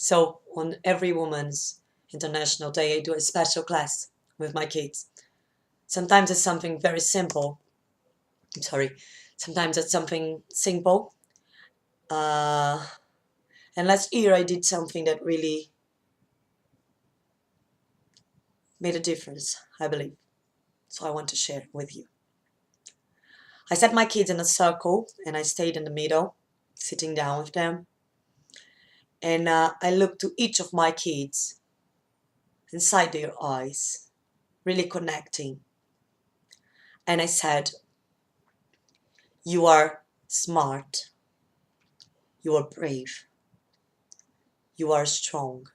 So on every Women's International Day, I do a special class with my kids. Sometimes it's something very simple. I'm sorry. Sometimes it's something simple. Uh, and last year I did something that really made a difference, I believe. So I want to share with you. I set my kids in a circle and I stayed in the middle, sitting down with them. And I looked to each of my kids inside their eyes, really connecting. And I said, you are smart, you are brave, you are strong,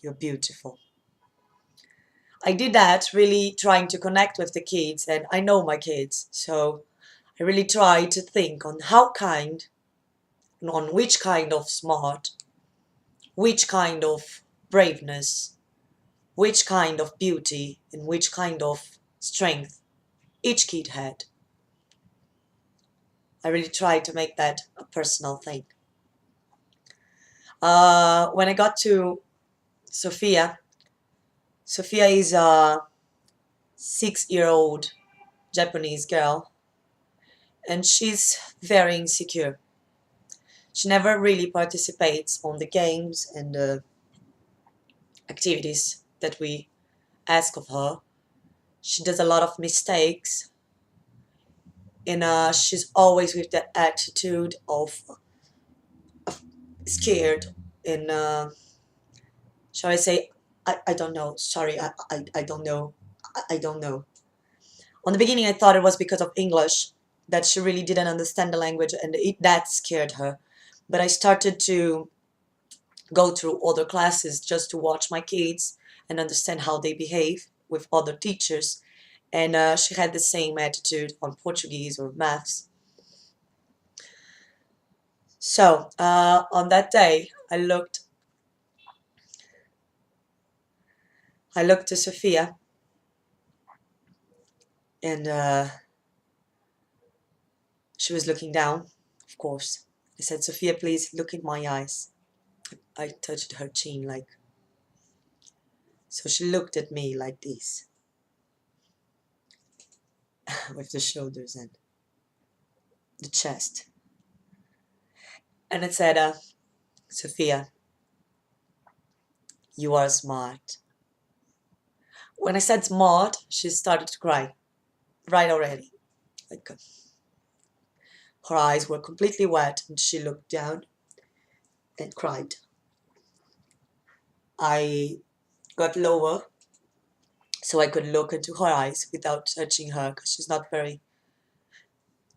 you're beautiful. I did that really trying to connect with the kids, and I know my kids, so I really try to think on how kind, on which kind of smart, which kind of braveness, which kind of beauty, and which kind of strength each kid had. I really tried to make that a personal thing. When I got to Sophia, Sophia is a 6-year-old Japanese girl, and she's very insecure. She never really participates on the games and the activities that we ask of her. She does a lot of mistakes, and she's always with that attitude of scared and shall I say, I don't know. Sorry, I don't know. I don't know. On the beginning, I thought it was because of English that she really didn't understand the language and that scared her. But I started to go through other classes just to watch my kids and understand how they behave with other teachers. And she had the same attitude on Portuguese or maths. So on that day, I looked to Sophia and she was looking down, of course. I said, Sophia, please look in my eyes. I touched her chin like. So she looked at me like this, with the shoulders and the chest. And I said, Sophia, you are smart. When I said smart, she started to cry, right already. Like her eyes were completely wet and she looked down and cried. I got lower so I could look into her eyes without touching her because she's not very,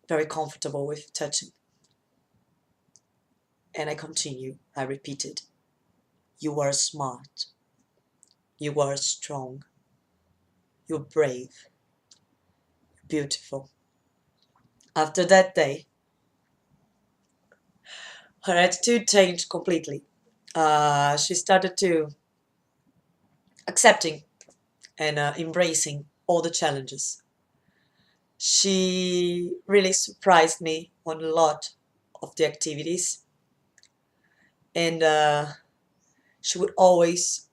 very comfortable with touching. And I continued. I repeated, you are smart. You are strong. You're brave. You're beautiful. After that day, her attitude changed completely. She started to accepting and embracing all the challenges. She really surprised me on a lot of the activities, and she would always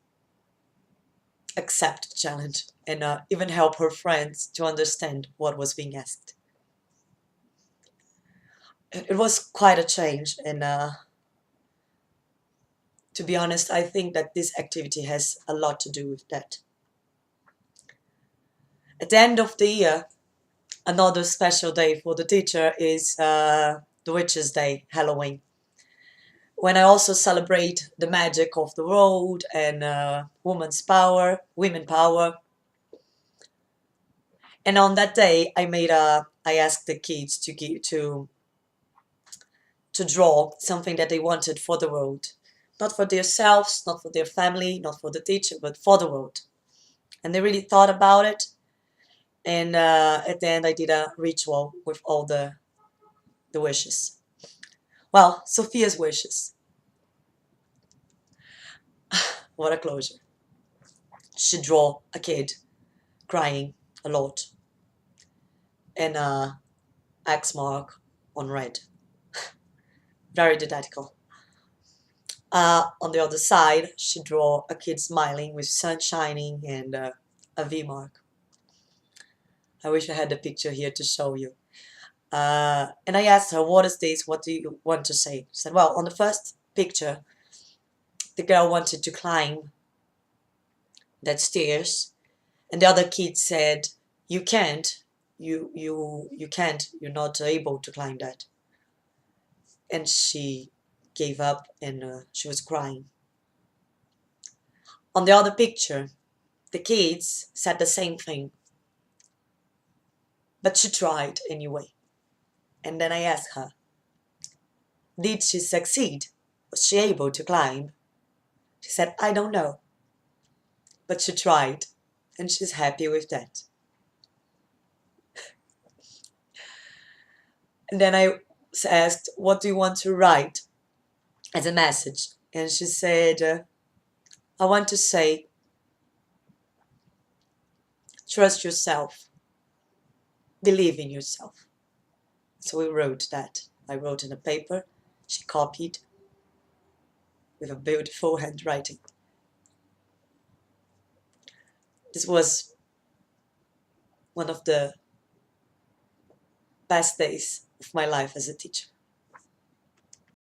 accept the challenge and even help her friends to understand what was being asked. It was quite a change, and to be honest, I think that this activity has a lot to do with that. At the end of the year, another special day for the teacher is the Witches' Day, Halloween, when I also celebrate the magic of the road and women's power, women power. And on that day, I asked the kids to draw something that they wanted for the world, not for themselves, not for their family, not for the teacher, but for the world. And they really thought about it. And at the end, I did a ritual with all the wishes. Well, Sophia's wishes. What a closure. She drew a kid crying a lot and a X mark on red. Very didactical. On the other side, she drew a kid smiling with sun shining and a V mark. I wish I had the picture here to show you. And I asked her, what is this? What do you want to say? She said, well, on the first picture, the girl wanted to climb that stairs, and the other kid said, you can't, you can't, you're not able to climb that. And she gave up and she was crying. On the other picture, the kids said the same thing, but she tried anyway. And then I asked her, did she succeed? Was she able to climb? She said, I don't know, but she tried, and she's happy with that. And then I asked, what do you want to write as a message? And she said, I want to say, trust yourself, believe in yourself. So we wrote that. I wrote in a paper, she copied with a beautiful handwriting. This was one of the best days of my life as a teacher.